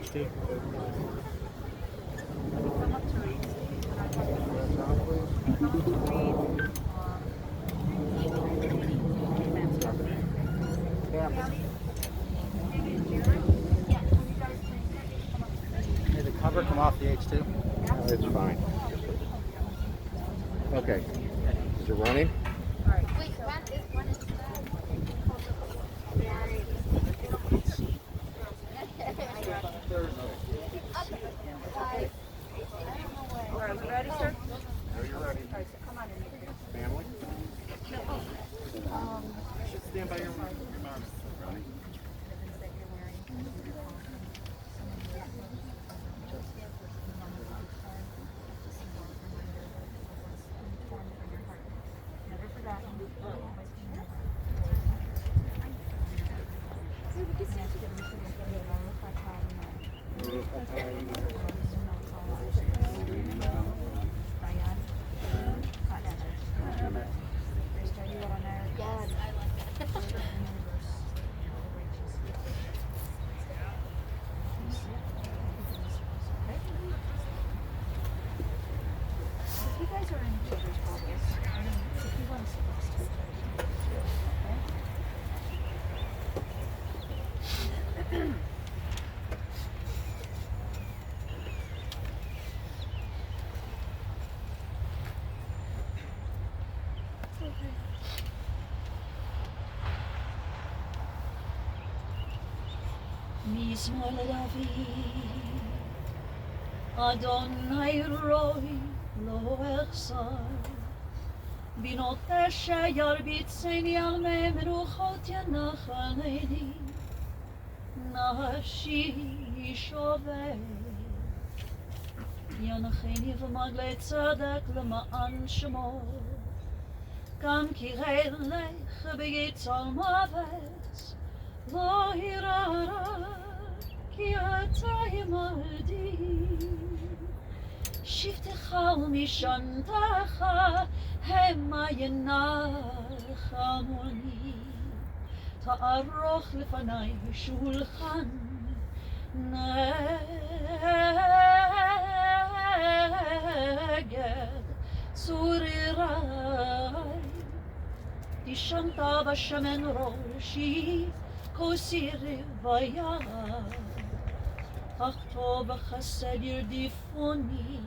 HD. Come up to read, Steve, and I thought it was come up to read. Hey, the cover come off the H2? It's fine. Okay. Is it running? Alright. Wait, one is Alright, we ready, sir? Are you ready? Alright, so come on in here. Family? Stand by your mom. Never forgotten. If you guys are in each other's bubbles, if you want to sit next to each other, okay? משמאל לדוד, אדוני רוי לא אחסר. בינות אשר ירביצני על מי מרוחות ינחלני, נפשי שובר. ינחני במגלי צדק למען שמו, גם כי הלך ביצר מוות, לא ירא כי אתה עמדי. שבטך ומשענתך המה ינחמוני. תערוך לפני שולחן נגד צורריי. תשמת בשמן ראשי כוסי רוויה, אך טוב וחסד ירדיפוני.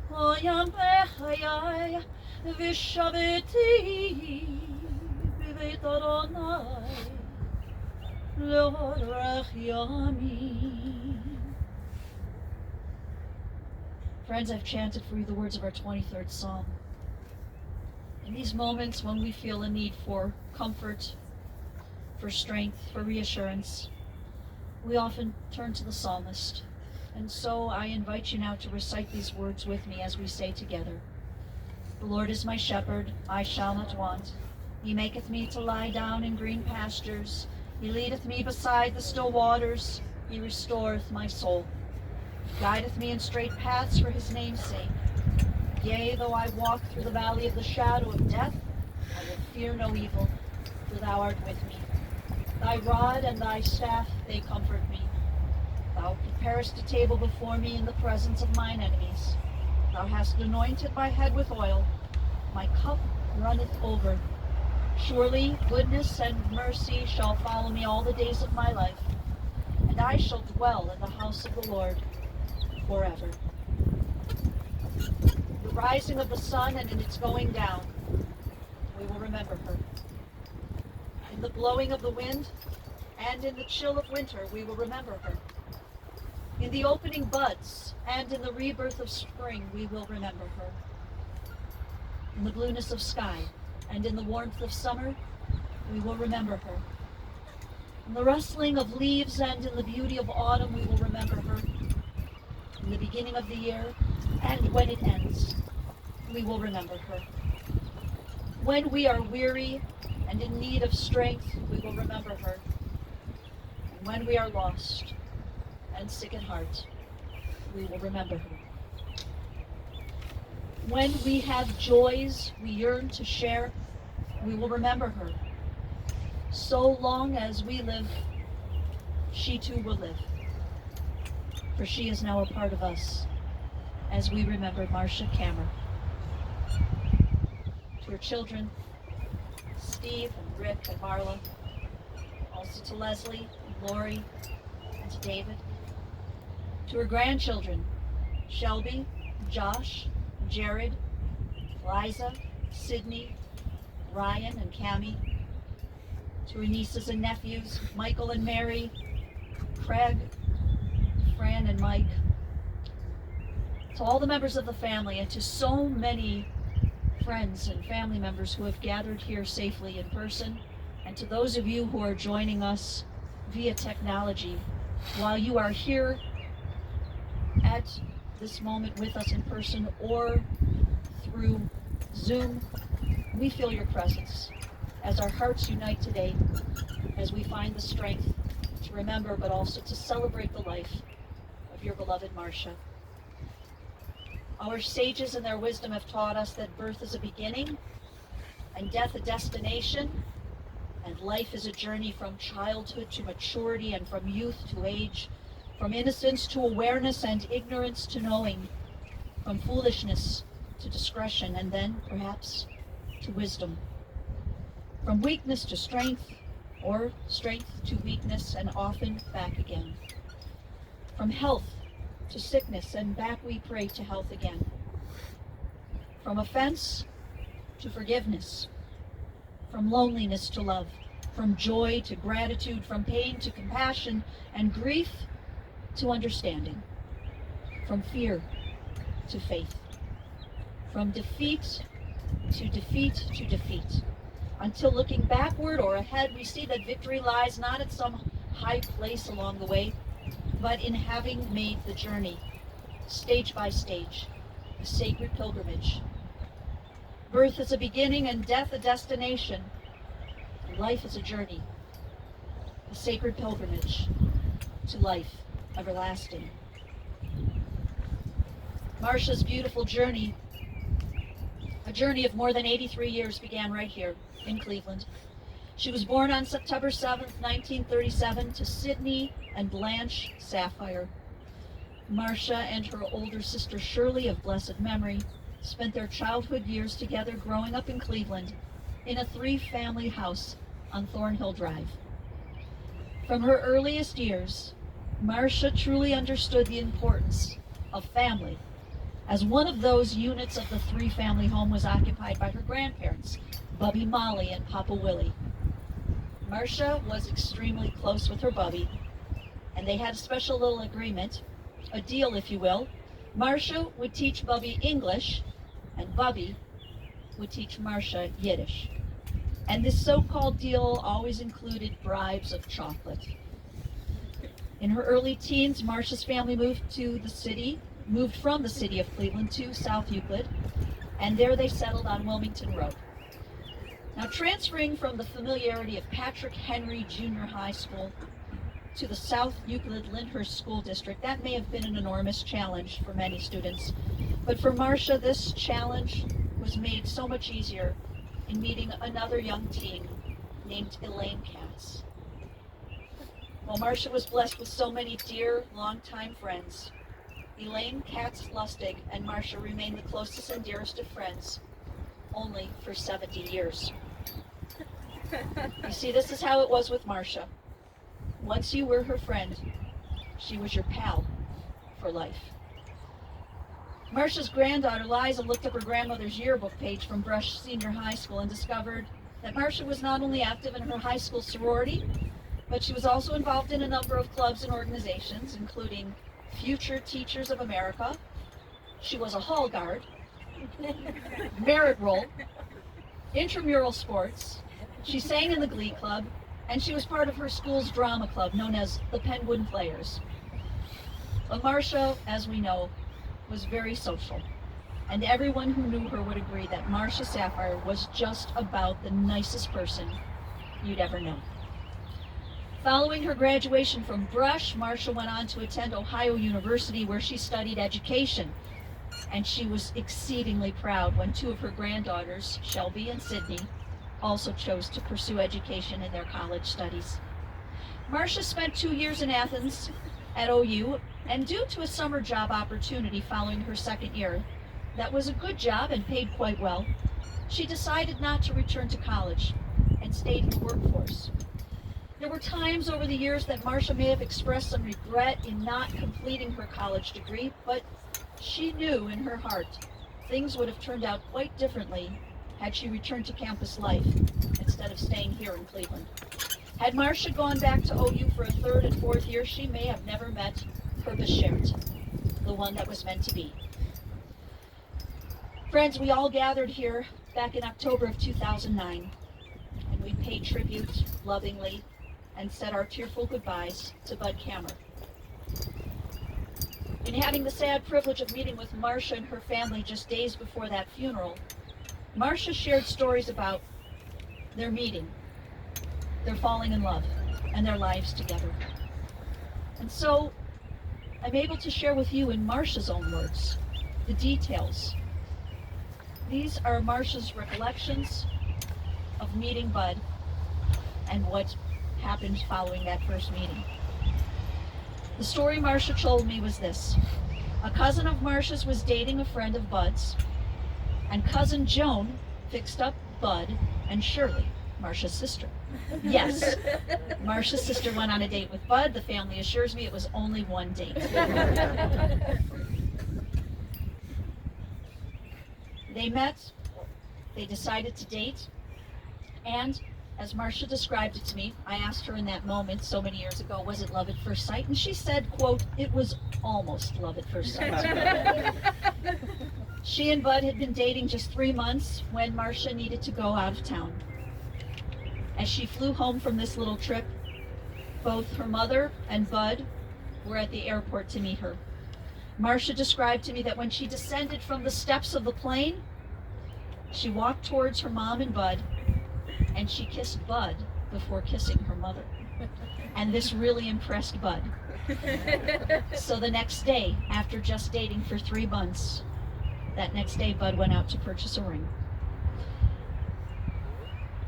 הוים בחיי ושבתי בבית אדוני לאורך ימים. Friends, I've chanted for you the words of our 23rd Psalm. In these moments when we feel a need for comfort, for strength, for reassurance, we often turn to the psalmist. And so I invite you now to recite these words with me as we say together. The Lord is my shepherd, I shall not want. He maketh me to lie down in green pastures. He leadeth me beside the still waters. He restoreth my soul. He guideth me in straight paths for his name's sake. Yea, though I walk through the valley of the shadow of death, I will fear no evil, for thou art with me. Thy rod and thy staff, they comfort me. Thou preparest a table before me in the presence of mine enemies. Thou hast anointed my head with oil. My cup runneth over. Surely goodness and mercy shall follow me all the days of my life, and I shall dwell in the house of the Lord forever. The rising of the sun and in its going down, we will remember her. In the blowing of the wind and in the chill of winter, we will remember her. In the opening buds and in the rebirth of spring, we will remember her. In the blueness of sky and in the warmth of summer, we will remember her. In the rustling of leaves and in the beauty of autumn, we will remember her. In the beginning of the year and when it ends, we will remember her. When we are weary and in need of strength, we will remember her. And when we are lost and sick at heart, we will remember her. When we have joys we yearn to share, we will remember her. So long as we live, she too will live. for she is now a part of us as we remember Marcia Kammer. To her children, Steve and Rick and Marla, also to Leslie and Lori and to David. To her grandchildren, Shelby, Josh, Jared, Liza, Sydney, Ryan and Cammie. To her nieces and nephews, Michael and Mary, Craig, Fran and Mike. To all the members of the family and to so many friends and family members who have gathered here safely in person, and to those of you who are joining us via technology, while you are here at this moment with us in person or through Zoom, we feel your presence as our hearts unite today, as we find the strength to remember but also to celebrate the life of your beloved Marcia. Our sages in their wisdom have taught us that birth is a beginning and death a destination, and life is a journey from childhood to maturity and from youth to age, from innocence to awareness and ignorance to knowing, from foolishness to discretion, and then, perhaps, to wisdom. From weakness to strength, or strength to weakness, and often back again. From health to sickness, and back we pray to health again. From offense to forgiveness. From loneliness to love. From joy to gratitude. From pain to compassion, and grief to understanding. From fear to faith. From defeat to defeat to defeat. Until looking backward or ahead, we see that victory lies not at some high place along the way, but in having made the journey, stage by stage, a sacred pilgrimage. Birth is a beginning and death a destination. And life is a journey, a sacred pilgrimage to life everlasting. Marcia's beautiful journey, a journey of more than 83 years, began right here in Cleveland. She was born on September 7th, 1937 to Sydney and Blanche Sapphire. Marcia and her older sister Shirley, of blessed memory, spent their childhood years together growing up in Cleveland in a 3-family house on Thornhill Drive. From her earliest years, Marcia truly understood the importance of family, as one of those units of the 3-family home was occupied by her grandparents, Bubby Molly and Papa Willie. Marcia was extremely close with her Bubby, and they had a special little agreement, a deal if you will. Marcia would teach Bubby English, and Bubby would teach Marcia Yiddish. And this so-called deal always included bribes of chocolate. In her early teens, Marcia's family moved from the city of Cleveland to South Euclid, and there they settled on Wilmington Road. Now, transferring from the familiarity of Patrick Henry Junior High School to the South Euclid Lyndhurst School District, that may have been an enormous challenge for many students. But for Marcia, this challenge was made so much easier in meeting another young teen named Elaine Katz. While Marcia was blessed with so many dear, longtime friends, Elaine Katz Lustig and Marcia remained the closest and dearest of friends, only for 70 years. You see, this is how it was with Marcia. Once you were her friend, she was your pal for life. Marcia's granddaughter, Liza, looked up her grandmother's yearbook page from Brush Senior High School and discovered that Marcia was not only active in her high school sorority, but she was also involved in a number of clubs and organizations, including Future Teachers of America. She was a hall guard, merit roll, intramural sports. She sang in the Glee Club, and she was part of her school's drama club known as the Penguin Players. But Marcia, as we know, was very social, and everyone who knew her would agree that Marcia Sapphire was just about the nicest person you'd ever know. Following her graduation from Brush, Marcia went on to attend Ohio University, where she studied education, and she was exceedingly proud when 2 of her granddaughters, Shelby and Sydney, also chose to pursue education in their college studies. Marcia spent 2 years in Athens at OU, and due to a summer job opportunity following her second year that was a good job and paid quite well, she decided not to return to college and stayed in the workforce. There were times over the years that Marcia may have expressed some regret in not completing her college degree, but she knew in her heart things would have turned out quite differently had she returned to campus life instead of staying here in Cleveland. Had Marcia gone back to OU for a third and fourth year, she may have never met her Beshert, the one that was meant to be. Friends, we all gathered here back in October of 2009, and we paid tribute lovingly and said our tearful goodbyes to Bud Kammer. In having the sad privilege of meeting with Marcia and her family just days before that funeral, Marcia shared stories about their meeting, their falling in love, and their lives together. And so I'm able to share with you in Marcia's own words the details. These are Marcia's recollections of meeting Bud and what happened following that first meeting. The story Marcia told me was this. A cousin of Marcia's was dating a friend of Bud's, and cousin Joan fixed up Bud and Shirley, Marcia's sister. Yes, Marcia's sister went on a date with Bud. The family assures me it was only one date. They met, they decided to date, and as Marcia described it to me, I asked her in that moment so many years ago, was it love at first sight? And she said, quote, it was almost love at first sight. She and Bud had been dating just 3 months when Marcia needed to go out of town. As she flew home from this little trip, both her mother and Bud were at the airport to meet her. Marcia described to me that when she descended from the steps of the plane, she walked towards her mom and Bud, and she kissed Bud before kissing her mother. And this really impressed Bud. So the next day, after just dating for 3 months, that next day Bud went out to purchase a ring.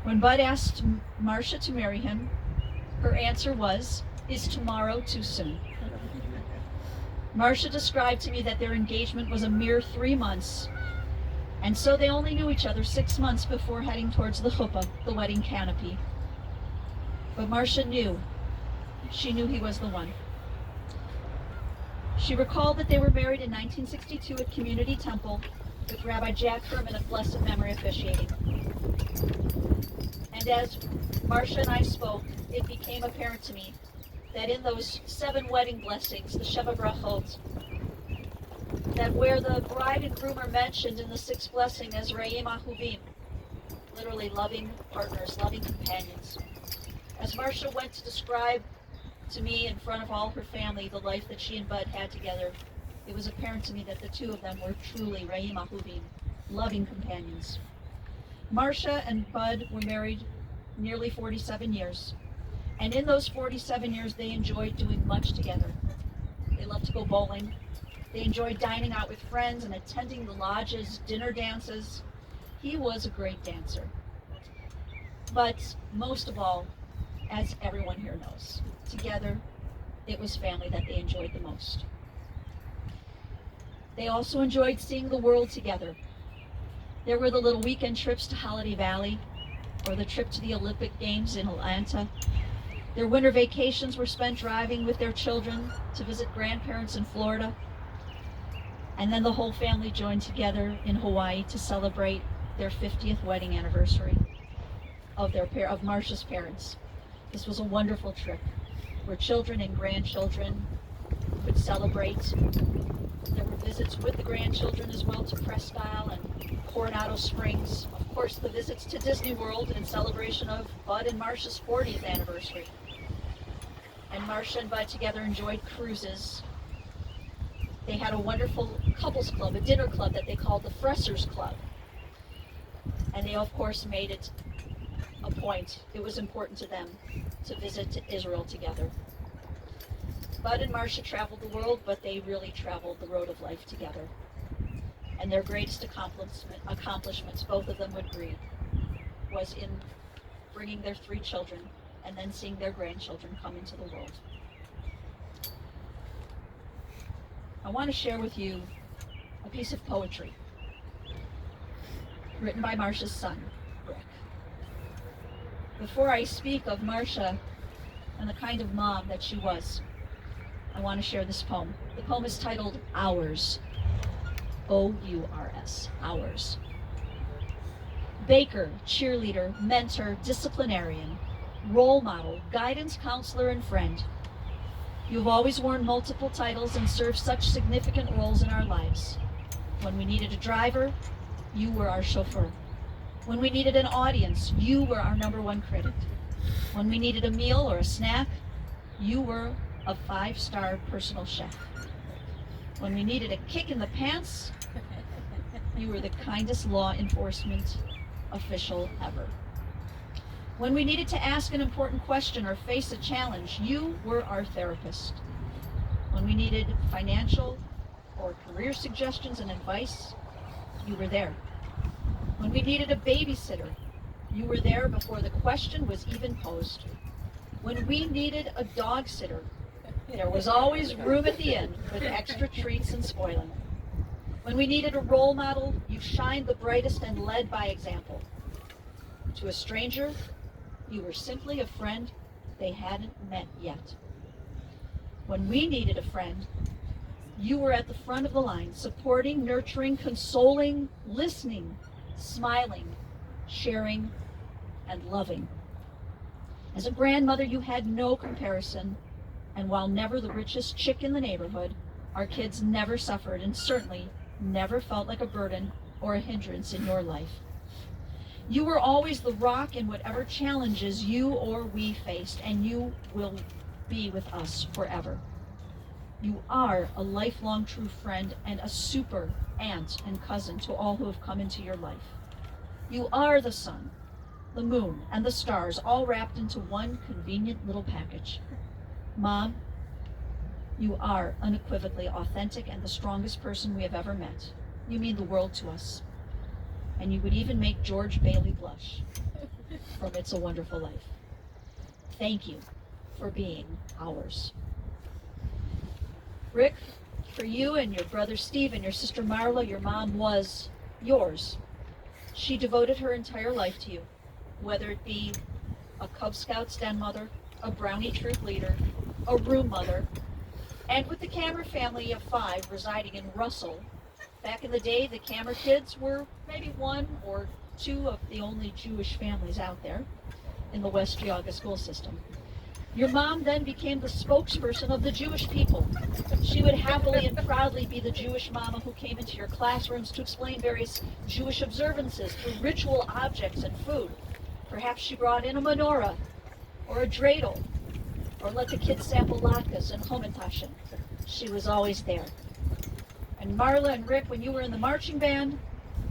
When Bud asked Marcia to marry him, her answer was, is tomorrow too soon? Marcia described to me that their engagement was a mere 3 months, and so they only knew each other 6 months before heading towards the chuppah, the wedding canopy. But Marcia knew. She knew he was the one. She recalled that they were married in 1962 at Community Temple with Rabbi Jack Herman of blessed memory officiating. And as Marcia and I spoke, it became apparent to me that in those 7 wedding blessings, the Sheva Brachot, that where the bride and groom are mentioned in the 6th blessing as Re'im Ahuvim, literally loving partners, loving companions. As Marcia went to describe to me in front of all her family the life that she and Bud had together, it was apparent to me that the two of them were truly Re'im Ahuvim, loving companions. Marcia and Bud were married nearly 47 years, and in those 47 years they enjoyed doing much together. They loved to go bowling. They enjoyed dining out with friends and attending the lodge's dinner dances. He was a great dancer. But most of all, as everyone here knows, together it was family that they enjoyed the most. They also enjoyed seeing the world together. There were the little weekend trips to Holiday Valley, or the trip to the Olympic Games in Atlanta. Their winter vacations were spent driving with their children to visit grandparents in Florida. And then the whole family joined together in Hawaii to celebrate their 50th wedding anniversary of Marcia's parents. This was a wonderful trip where children and grandchildren could celebrate. There were visits with the grandchildren as well to Presque Isle and Coronado Springs. Of course, the visits to Disney World in celebration of Bud and Marcia's 40th anniversary. And Marcia and Bud together enjoyed cruises. They had a wonderful couples club, a dinner club that they called the Fressers Club. And they, of course, made it a point. It was important to them to visit to Israel together. Bud and Marcia traveled the world, but they really traveled the road of life together. And their greatest accomplishments, both of them would agree, was in bringing their 3 children and then seeing their grandchildren come into the world. I want to share with you a piece of poetry written by Marcia's son, Rick. Before I speak of Marcia and the kind of mom that she was, I want to share this poem. The poem is titled Hours. O-U-R-S, Hours. Baker, cheerleader, mentor, disciplinarian, role model, guidance counselor, and friend. You've always worn multiple titles and served such significant roles in our lives. When we needed a driver, you were our chauffeur. When we needed an audience, you were our #1 critic. When we needed a meal or a snack, you were a 5-star personal chef. When we needed a kick in the pants, you were the kindest law enforcement official ever. When we needed to ask an important question or face a challenge, you were our therapist. When we needed financial or career suggestions and advice, you were there. When we needed a babysitter, you were there before the question was even posed. When we needed a dog sitter, there was always room at the inn with extra treats and spoiling. When we needed a role model, you shined the brightest and led by example. To a stranger, you were simply a friend they hadn't met yet. When we needed a friend, you were at the front of the line, supporting, nurturing, consoling, listening, smiling, sharing, and loving. As a grandmother, you had no comparison, and while never the richest chick in the neighborhood, our kids never suffered and certainly never felt like a burden or a hindrance in your life. You were always the rock in whatever challenges you or we faced, and you will be with us forever. You are a lifelong true friend and a super aunt and cousin to all who have come into your life. You are the sun, the moon, and the stars, all wrapped into one convenient little package. Mom, you are unequivocally authentic and the strongest person we have ever met. You mean the world to us. And you would even make George Bailey blush from It's a Wonderful Life. Thank you for being ours. Rick, for you and your brother Steve and your sister Marla, your mom was yours. She devoted her entire life to you, whether it be a Cub Scouts den mother, a Brownie troop leader, a room mother, and with the Kammer family of 5 residing in Russell. Back in the day, the Kammer kids were maybe 1 or 2 of the only Jewish families out there in the West Geauga school system. Your mom then became the spokesperson of the Jewish people. She would happily and proudly be the Jewish mama who came into your classrooms to explain various Jewish observances through ritual objects and food. Perhaps she brought in a menorah or a dreidel, or let the kids sample latkes and hamantaschen. She was always there. And Marla and Rick, when you were in the marching band,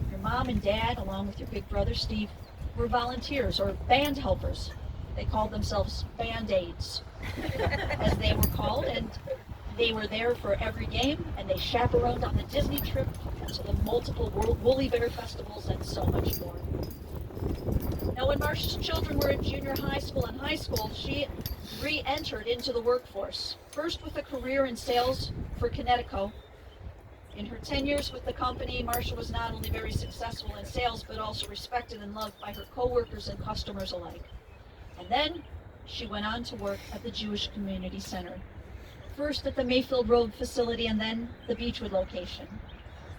your mom and dad, along with your big brother Steve, were volunteers or band helpers. They called themselves Band-Aids, as they were called, and they were there for every game, and they chaperoned on the Disney trip to the multiple Woolly Bear festivals and so much more. Now, when Marcia's children were in junior high school and high school, she re-entered into the workforce, first with a career in sales for Connecticut. In her 10 years with the company, Marcia was not only very successful in sales, but also respected and loved by her coworkers and customers alike. And then she went on to work at the Jewish Community Center, first at the Mayfield Road facility and then the Beechwood location.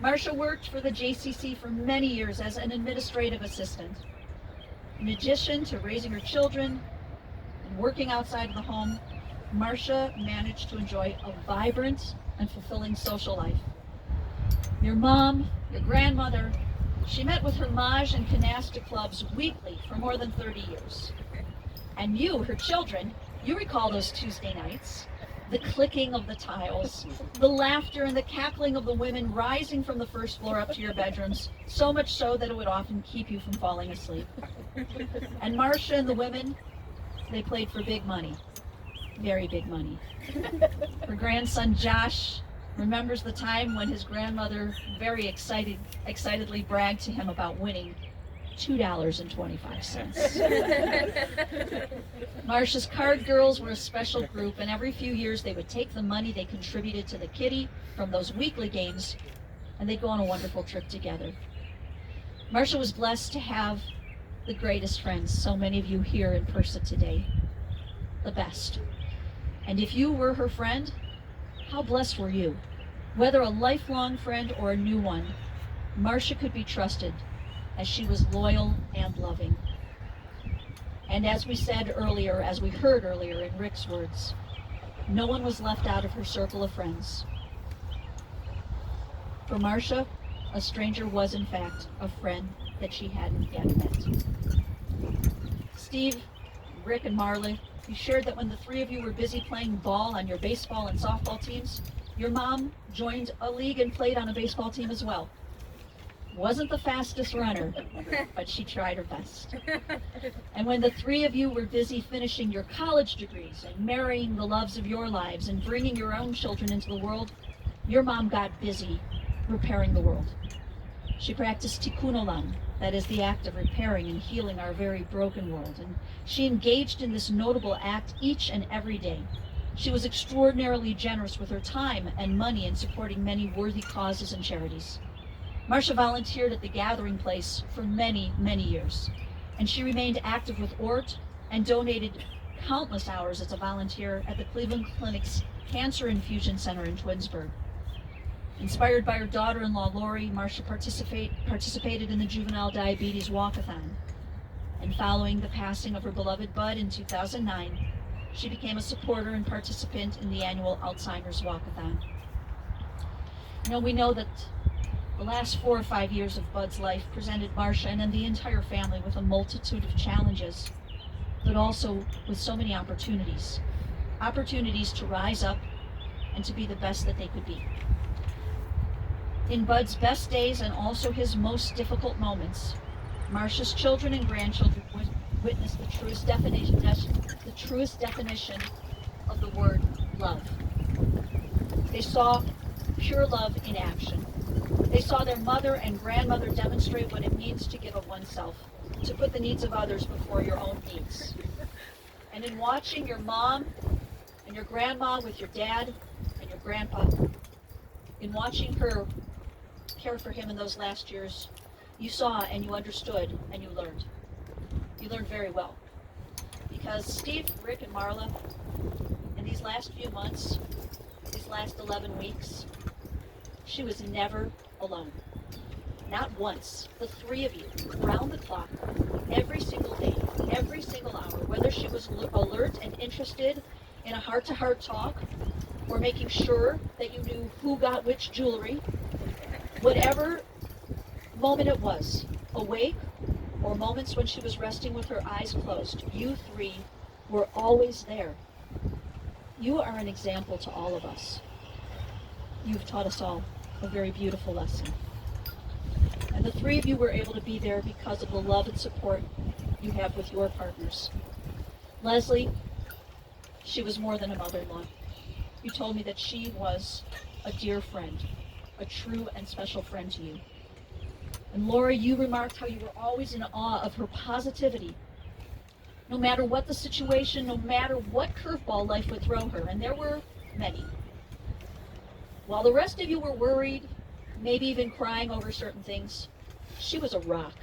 Marcia worked for the JCC for many years as an administrative assistant. In addition to raising her children and working outside of the home, Marcia managed to enjoy a vibrant and fulfilling social life. Your mom, your grandmother, she met with her Maj and Canasta clubs weekly for more than 30 years. And you, her children, you recall those Tuesday nights, the clicking of the tiles, the laughter and the cackling of the women rising from the first floor up to your bedrooms, so much so that it would often keep you from falling asleep. And Marcia and the women, they played for big money, very big money. Her grandson Josh remembers the time when his grandmother very excitedly bragged to him about winning $2.25. Marcia's card girls were a special group, and every few years they would take the money they contributed to the kitty from those weekly games, and they'd go on a wonderful trip together. Marcia was blessed to have the greatest friends, so many of you here in person today, the best. And if you were her friend, how blessed were you? Whether a lifelong friend or a new one, Marcia could be trusted as she was loyal and loving. And as we said earlier, as we heard earlier in Rick's words, no one was left out of her circle of friends. For Marcia, a stranger was in fact a friend that she hadn't yet met. Steve, Rick, and Marla, you shared that when the three of you were busy playing ball on your baseball and softball teams, your mom joined a league and played on a baseball team as well. Wasn't the fastest runner, but she tried her best. And when the three of you were busy finishing your college degrees and marrying the loves of your lives and bringing your own children into the world, your mom got busy repairing the world. She practiced tikkun olam, that is the act of repairing and healing our very broken world, and she engaged in this notable act each and every day. She was extraordinarily generous with her time and money in supporting many worthy causes and charities. Marcia volunteered at the Gathering Place for many, many years, and she remained active with ORT and donated countless hours as a volunteer at the Cleveland Clinic's Cancer Infusion Center in Twinsburg. Inspired by her daughter-in-law, Lori, Marcia participated in the Juvenile Diabetes Walkathon. And following the passing of her beloved Bud in 2009, she became a supporter and participant in the annual Alzheimer's Walkathon. We know that the last 4 or 5 years of Bud's life presented Marcia and then the entire family with a multitude of challenges, but also with so many opportunities. Opportunities to rise up and to be the best that they could be. In Bud's best days and also his most difficult moments, Marcia's children and grandchildren witnessed the truest definition of the word love. They saw pure love in action. They saw their mother and grandmother demonstrate what it means to give of oneself, to put the needs of others before your own needs. And in watching your mom and your grandma with your dad and your grandpa, in watching her care for him in those last years, you saw and you understood and you learned. You learned very well. Because Steve, Rick, and Marla, in these last few months, these last 11 weeks, she was never alone. Not once. The three of you, round the clock, every single day, every single hour, whether she was alert and interested in a heart-to-heart talk, or making sure that you knew who got which jewelry, whatever moment it was, awake or moments when she was resting with her eyes closed, you three were always there. You are an example to all of us. You've taught us all a very beautiful lesson. And the three of you were able to be there because of the love and support you have with your partners. Leslie, she was more than a mother-in-law. You told me that she was a dear friend, a true and special friend to you. And Lori, you remarked how you were always in awe of her positivity. No matter what the situation, no matter what curveball life would throw her, and there were many. While the rest of you were worried, maybe even crying over certain things, she was a rock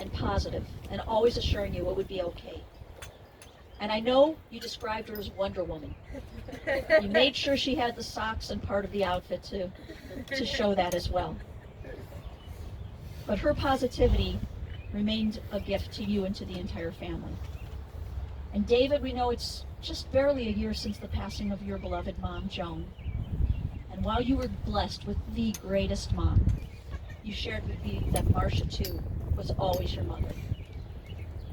and positive and always assuring you it would be okay. And I know you described her as Wonder Woman. You made sure she had the socks and part of the outfit to show that as well. But her positivity remained a gift to you and to the entire family. And David, we know it's just barely a year since the passing of your beloved mom, Joan. And while you were blessed with the greatest mom, you shared with me that Marcia, too, was always your mother.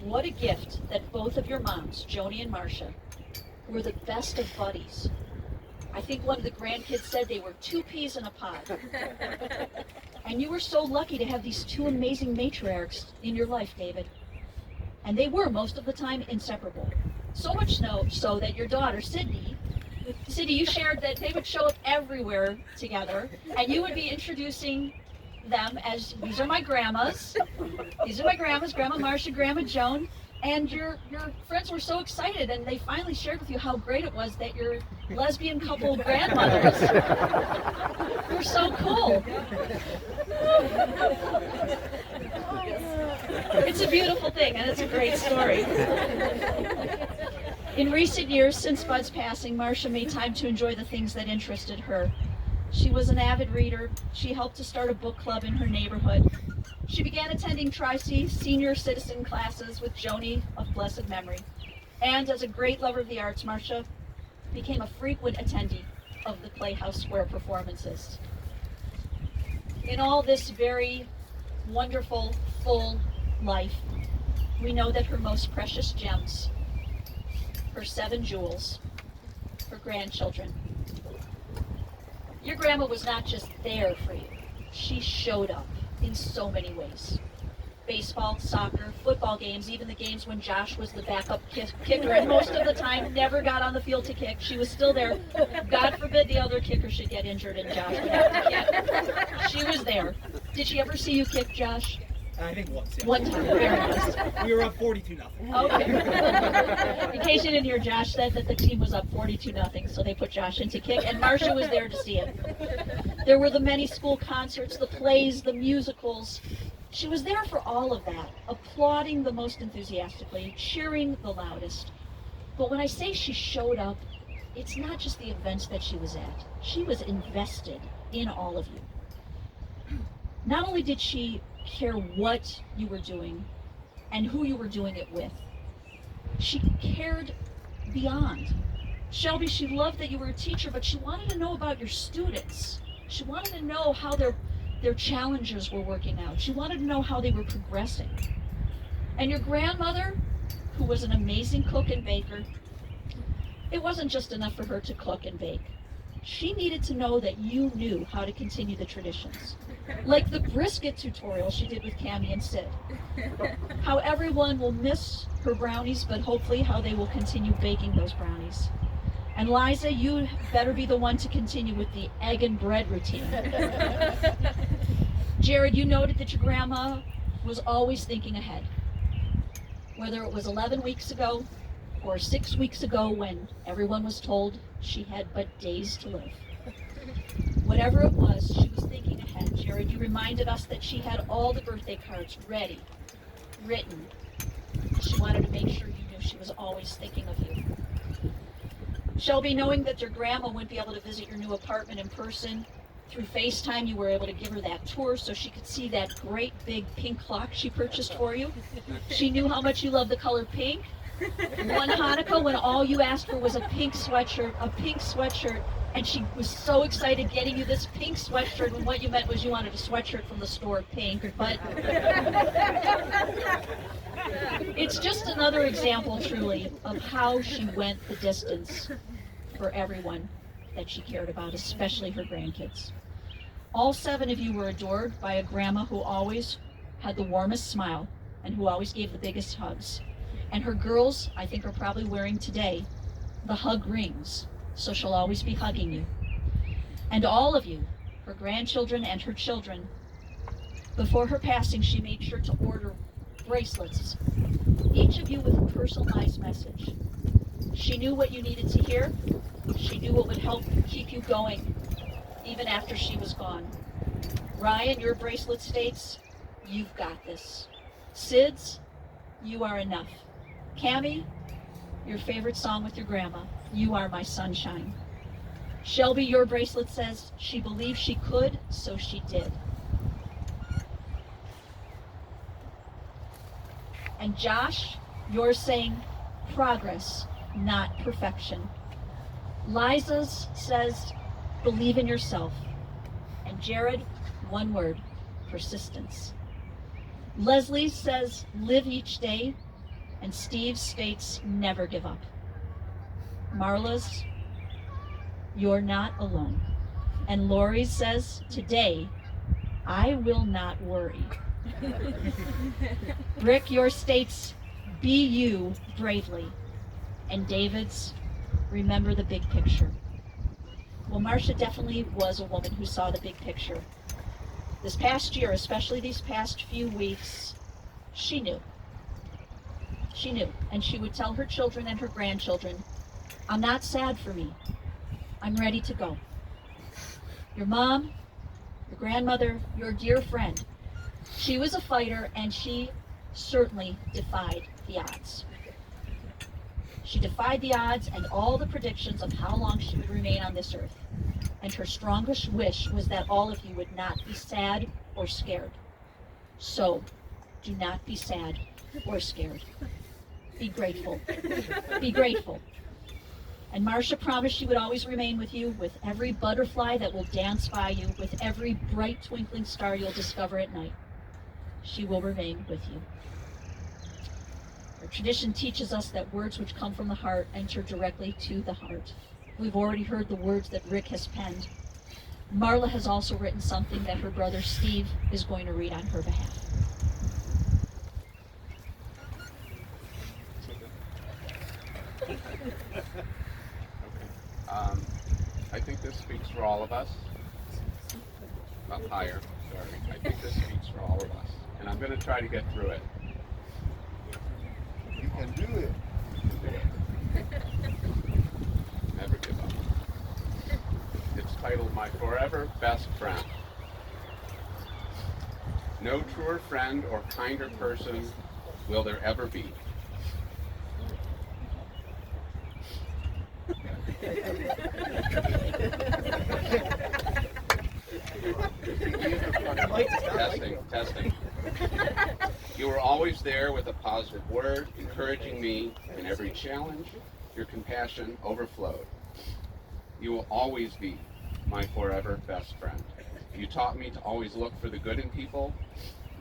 What a gift that both of your moms, Joni and Marcia, were the best of buddies. I think one of the grandkids said they were two peas in a pod. And you were so lucky to have these two amazing matriarchs in your life, David. And they were, most of the time, inseparable. So much so that your daughter, Sydney, you shared that they would show up everywhere together, and you would be introducing them as, these are my grandmas. These are my grandmas, Grandma Marcia, Grandma Joan. And your friends were so excited, and they finally shared with you how great it was that your lesbian couple grandmothers were so cool. It's a beautiful thing, and it's a great story. In recent years, since Bud's passing, Marcia made time to enjoy the things that interested her. She was an avid reader. She helped to start a book club in her neighborhood. She began attending Tri-C senior citizen classes with Joni of blessed memory. And as a great lover of the arts, Marcia became a frequent attendee of the Playhouse Square performances. In all this very wonderful, full life, we know that her most precious gems, her 7 jewels, her grandchildren. Your grandma was not just there for you. She showed up in so many ways. Baseball, soccer, football games, even the games when Josh was the backup kicker and most of the time never got on the field to kick. She was still there. God forbid the other kicker should get injured and Josh would have to kick. She was there. Did she ever see you kick, Josh? I think once. Yeah. One time, very nice. We were up 42-0. Okay. In case you didn't hear, Josh said that the team was up 42-0, so they put Josh in to kick, and Marcia was there to see it. There were the many school concerts, the plays, the musicals. She was there for all of that, applauding the most enthusiastically, cheering the loudest. But when I say she showed up, it's not just the events that she was at. She was invested in all of you. Not only did she care what you were doing and who you were doing it with, she cared beyond. Shelby, she loved that you were a teacher, but she wanted to know about your students. She wanted to know how their challenges were working out. She wanted to know how they were progressing. And your grandmother, who was an amazing cook and baker, it wasn't just enough for her to cook and bake. She needed to know that you knew how to continue the traditions. Like the brisket tutorial she did with Cammie and Sid. How everyone will miss her brownies, but hopefully how they will continue baking those brownies. And Liza, you better be the one to continue with the egg and bread routine. Jared, you noted that your grandma was always thinking ahead. Whether it was 11 weeks ago or 6 weeks ago when everyone was told she had but days to live. Whatever it was, she was thinking ahead. Jared, you reminded us that she had all the birthday cards ready, written. She wanted to make sure you knew she was always thinking of you. Shelby, knowing that your grandma wouldn't be able to visit your new apartment in person, through FaceTime you were able to give her that tour so she could see that great big pink clock she purchased for you. She knew how much you love the color pink. One Hanukkah, when all you asked for was a pink sweatshirt, and she was so excited getting you this pink sweatshirt when what you meant was you wanted a sweatshirt from the store pink, but it's just another example, truly, of how she went the distance for everyone that she cared about, especially her grandkids. All 7 of you were adored by a grandma who always had the warmest smile and who always gave the biggest hugs. And her girls, I think, are probably wearing today the hug rings, so she'll always be hugging you. And all of you, her grandchildren and her children, before her passing, she made sure to order bracelets, each of you with a personalized message. She knew what you needed to hear. She knew what would help keep you going, even after she was gone. Ryan, your bracelet states, "You've got this." Sid's, "You are enough." Cammie, your favorite song with your grandma, "You are my sunshine." Shelby, your bracelet says, "She believed she could, so she did." And Josh, yours saying, "Progress, not perfection." Liza's says, "Believe in yourself." And Jared, one word, persistence. Leslie says, "Live each day." And Steve states, "Never give up." Marla's, "You're not alone." And Lori says, "Today, I will not worry." Rick, your states, "Be you bravely." And David's, "Remember the big picture." Well, Marcia definitely was a woman who saw the big picture. This past year, especially these past few weeks, she knew. She knew. And she would tell her children and her grandchildren, I'm not sad for me. I'm ready to go. Your mom, your grandmother, your dear friend, she was a fighter, and she certainly defied the odds. She defied the odds and all the predictions of how long she would remain on this earth. And her strongest wish was that all of you would not be sad or scared. So, do not be sad or scared. Be grateful. Be grateful. And Marcia promised she would always remain with you, with every butterfly that will dance by you, with every bright twinkling star you'll discover at night. She will remain with you. Our tradition teaches us that words which come from the heart enter directly to the heart. We've already heard the words that Rick has penned. Marla has also written something that her brother Steve is going to read on her behalf. I think this speaks for all of us. Up higher, sorry. I think this speaks for all of us. And I'm going to try to get through it. You can do it. Never give up. It's titled My Forever Best Friend. No truer friend or kinder person will there ever be. Testing. You were always there with a positive word, encouraging me in every challenge. Your compassion overflowed. You will always be my forever best friend. You taught me to always look for the good in people,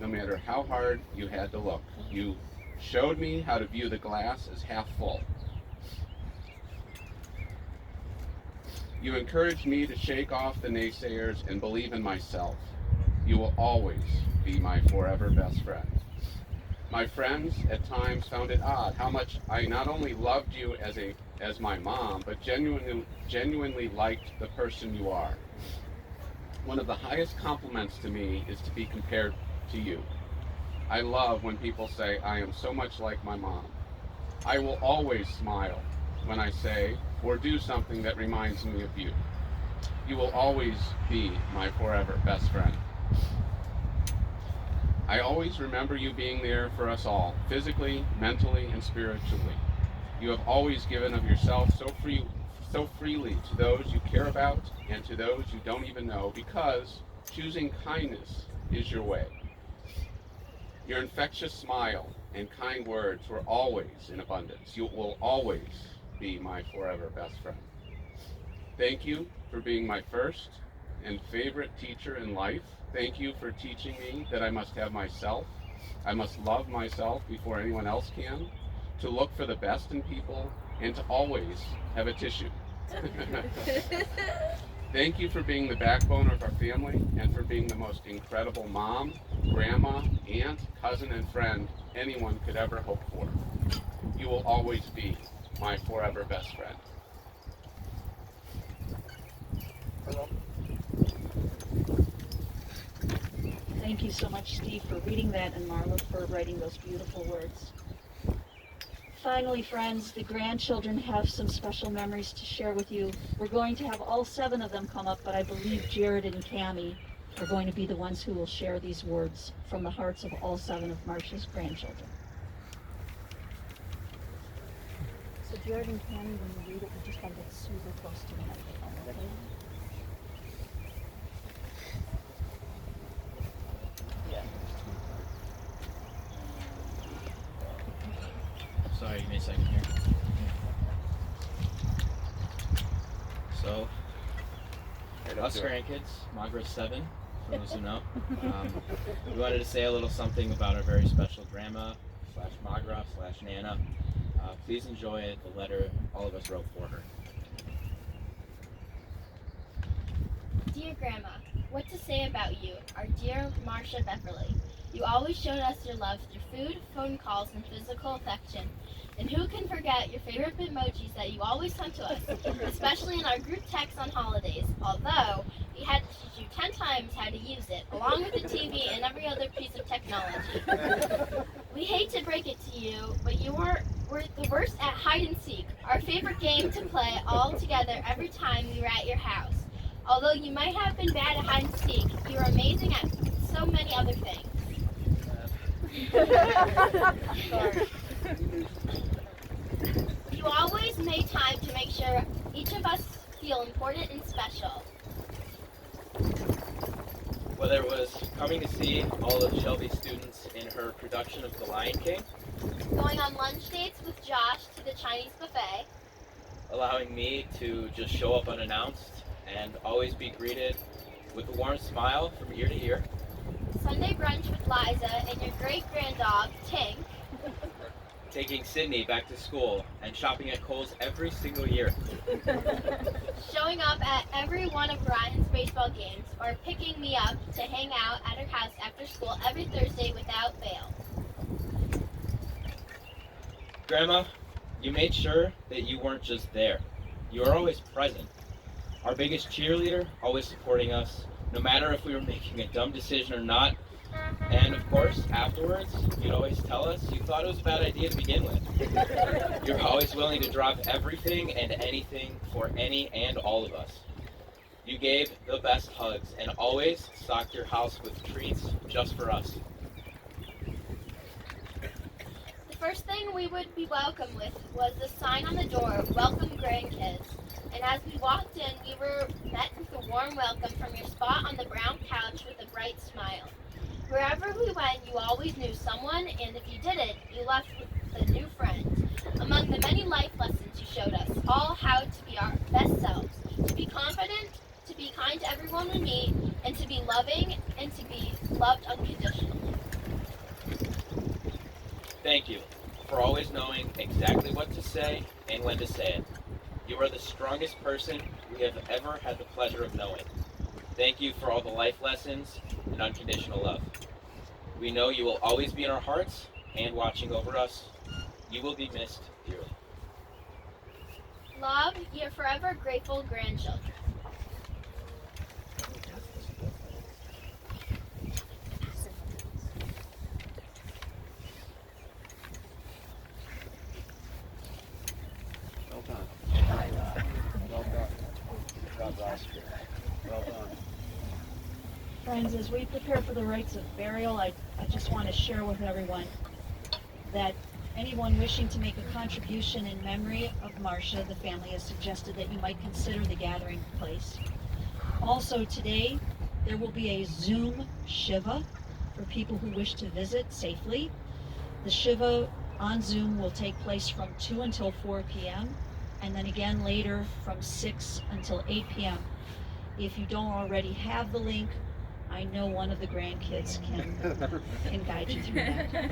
no matter how hard you had to look. You showed me how to view the glass as half full. You encouraged me to shake off the naysayers and believe in myself. You will always be my forever best friend. My friends at times found it odd how much I not only loved you as my mom, but genuinely liked the person you are. One of the highest compliments to me is to be compared to you. I love when people say I am so much like my mom. I will always smile when I say or do something that reminds me of you. You will always be my forever best friend. I always remember you being there for us all, physically, mentally, and spiritually. You have always given of yourself so freely to those you care about and to those you don't even know, because choosing kindness is your way. Your infectious smile and kind words were always in abundance. You will always be my forever best friend. Thank you for being my first and favorite teacher in life. Thank you for teaching me that I must have myself. I must love myself before anyone else can, to look for the best in people, and to always have a tissue. Thank you for being the backbone of our family and for being the most incredible mom, grandma, aunt, cousin, and friend anyone could ever hope for. You will always be my forever best friend. Thank you so much, Steve, for reading that, and Marla for writing those beautiful words. Finally, friends, the grandchildren have some special memories to share with you. We're going to have all 7 of them come up, but I believe Jared and Cammie are going to be the ones who will share these words from the hearts of all 7 of Marcia's grandchildren. So Jared and Cammie, when you read it, you just gotta get super close to the microphone, okay? Sorry, give me a second here. So, us grandkids, Magra's 7, for those who know. We wanted to say a little something about our very special grandma / Magra / Nana. Please enjoy the letter all of us wrote for her. Dear Grandma, what to say about you, our dear Marcia Beverly. You always showed us your love through food, phone calls, and physical affection. And who can forget your favorite Bitmojis that you always sent to us, especially in our group texts on holidays, although we had to teach you 10 times times how to use it, along with the TV and every other piece of technology. We hate to break it to you, but we're the worst at hide and seek, our favorite game to play all together every time we were at your house. Although you might have been bad at hide and seek, you were amazing at so many other things. You always made time to make sure each of us feel important and special. Whether it was coming to see all of Shelby's students in her production of The Lion King, Going on lunch dates with Josh to the Chinese buffet, allowing me to just show up unannounced and always be greeted with a warm smile from ear to ear, Sunday brunch with Liza and your great-granddog, Tink, taking Sydney back to school and shopping at Kohl's every single year, showing up at every one of Ryan's baseball games, or picking me up to hang out at her house after school every Thursday without fail. Grandma, you made sure that you weren't just there. You were always present. Our biggest cheerleader, always supporting us, no matter if we were making a dumb decision or not. And of course, afterwards, you'd always tell us you thought it was a bad idea to begin with. You're always willing to drop everything and anything for any and all of us. You gave the best hugs and always stocked your house with treats just for us. The first thing we would be welcomed with was the sign on the door, "Welcome Grandkids." And as we walked in, we were met with a warm welcome from your spot on the brown couch with a bright smile. Wherever we went, you always knew someone, and if you didn't, you left with a new friend. Among the many life lessons you showed us, all how to be our best selves, to be confident, to be kind to everyone we meet, and to be loving, and to be loved unconditionally. Thank you for always knowing exactly what to say and when to say it. You are the strongest person we have ever had the pleasure of knowing. Thank you for all the life lessons and unconditional love. We know you will always be in our hearts and watching over us. You will be missed dearly. Love, your forever grateful grandchildren. Well done. Well done. Good job, Ross. Well done. Friends, as we prepare for the rites of burial, I just want to share with everyone that anyone wishing to make a contribution in memory of Marcia, the family has suggested that you might consider the gathering place. Also today, there will be a Zoom Shiva for people who wish to visit safely. The Shiva on Zoom will take place from 2 until 4 p.m. and then again later from 6 until 8 p.m. If you don't already have the link, I know one of the grandkids can guide you through that.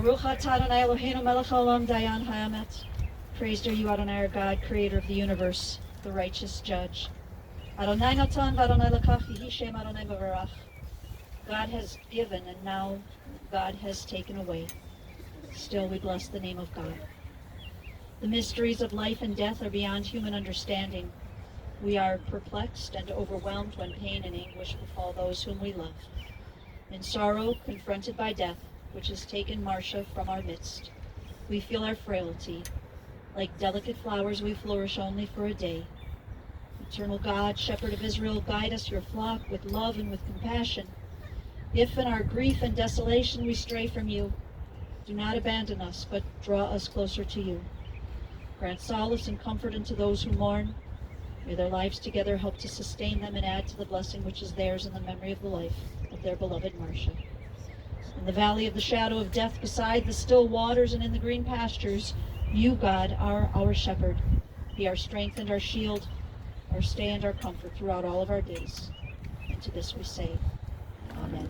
Baruch atah Adonai Eloheinu melech haolam dayan ha'emet. Praised are you, Adonai, our God, creator of the universe, the righteous judge. Adonai natan v'Adonai lekach v'hi shem Adonai bavarach. God has given and now God has taken away. Still we bless the name of God. The mysteries of life and death are beyond human understanding. We are perplexed and overwhelmed when pain and anguish befall those whom we love. In sorrow, confronted by death, which has taken Marcia from our midst, we feel our frailty. Like delicate flowers, we flourish only for a day. Eternal God, Shepherd of Israel, guide us, your flock, with love and with compassion. If in our grief and desolation we stray from you, do not abandon us, but draw us closer to you. Grant solace and comfort unto those who mourn. May their lives together help to sustain them and add to the blessing which is theirs in the memory of the life of their beloved Marcia. In the valley of the shadow of death, beside the still waters and in the green pastures, you, God, are our shepherd. Be our strength and our shield, our stay and our comfort throughout all of our days. And to this we say, Amen.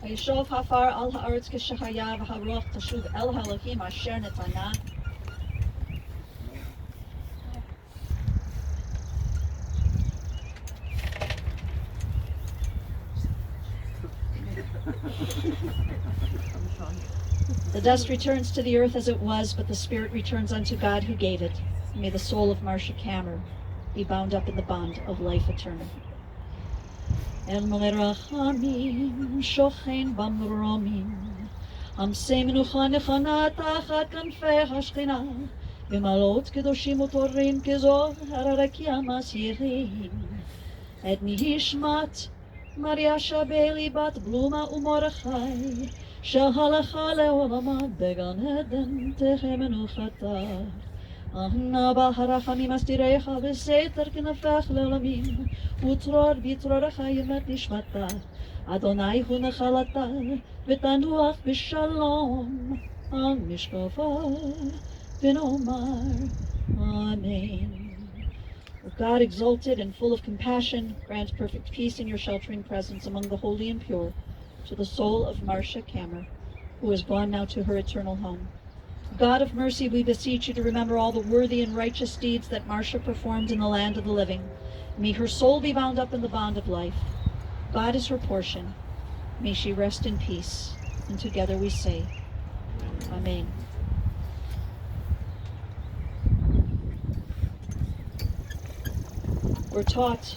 Hayishov hafar al haaretz k'shehaya v'haruach tashuv el ha'elohim asher netana. The dust returns to the earth as it was, but the spirit returns unto God who gave it. May the soul of Marcia Kammer be bound up in the bond of life eternal. El merachamim shochen bamromim, amsei menucha nechana tachat kanfei hashchina, b'malot kedoshim utorim kezor harakia masyirim. Et nishmat Marcia Bailey bat Bluma u'Mordechai, שהלכה לעולמה בגן עדן תחי מנוחתה. אהנה ברחמים אסתירך בסתר כנפך לעולמים, ותרור בתרורך ימת נשמתה. אדוני הוא נחלתה, ותנוח בשלום על משקפה, ונאמר אמן. O God, exalted and full of compassion, grant perfect peace in your sheltering presence among the holy and pure, to the soul of Marcia Kammer, who is gone now to her eternal home. God of mercy, we beseech you to remember all the worthy and righteous deeds that Marcia performed in the land of the living. May her soul be bound up in the bond of life. God is her portion. May she rest in peace. And together we say, Amen. We're taught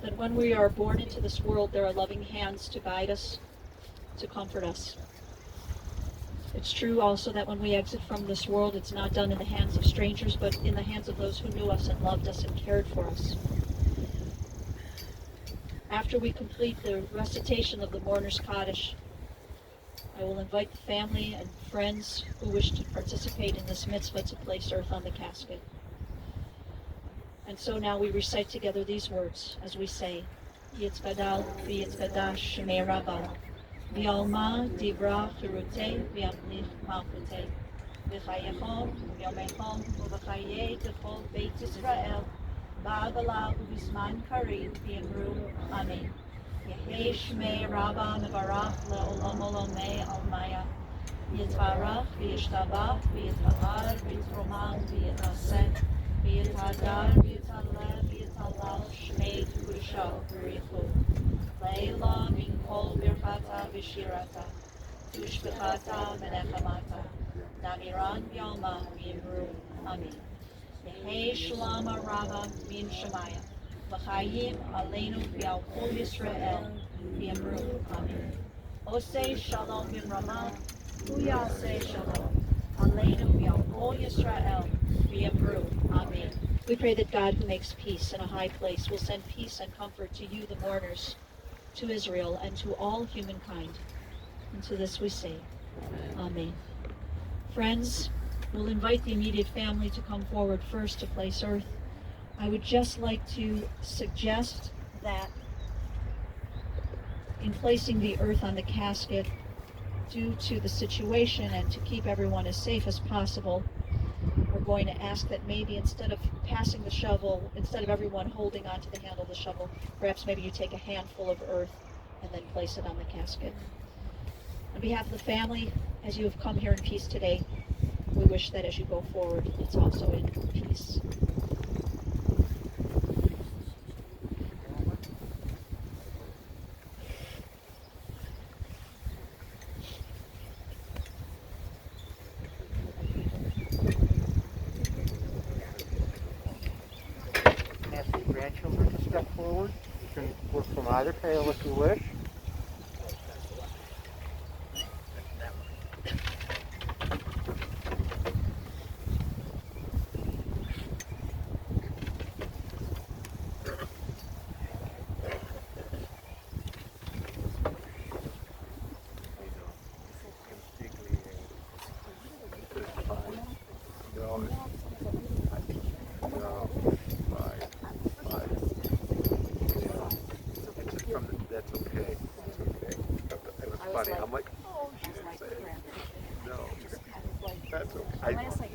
that when we are born into this world, there are loving hands to guide us, to comfort us. It's true also that when we exit from this world, it's not done in the hands of strangers, but in the hands of those who knew us and loved us and cared for us. After we complete the recitation of the Mourner's Kaddish, I will invite the family and friends who wish to participate in this mitzvah to place earth on the casket. And so now we recite together these words as we say, Yitzgadal v'yitzgadash shemei Rabbah, v'alma divra chirutei v'yamlich malchutei, v'chayechom v'yomechom v'chayei tefol Beit Yisrael, ba'agala u'bisman karim v'yamru Amen. Yehei shmei Rabbah mevarach le'olam olamei almaya, Yitzvarach v'yishtabach v'yitzahar v'yitzroman v'yitzaseh, v'yitadar v'yitaleh v'yitalal shmei kedusha v'richu, leila min kol birchata v'shirata, tushbechata menechamata, namiran v'yalma v'yimru Amen. Yehei shalom arava min shemaya, v'chayim aleinu v'al kol Yisrael v'yimru Amen. Osei shalom b'mrama, uyaseh shalom, aleinu v'al kol Yisrael v'yimru Amen. We pray that God, who makes peace in a high place, will send peace and comfort to you, the mourners, to Israel, and to all humankind. And to this we say, Amen. Friends, we'll invite the immediate family to come forward first to place earth. I would just like to suggest that in placing the earth on the casket, due to the situation and to keep everyone as safe as possible, we're going to ask that maybe instead of passing the shovel, instead of everyone holding onto the handle of the shovel, perhaps maybe you take a handful of earth and then place it on the casket. On behalf of the family, as you have come here in peace today, we wish that as you go forward, it's also in peace. Ask the grandchildren to step forward. You can work from either tail if you wish. That's okay. It's okay. It was funny. I'm like, oh, she's like, no, that's okay.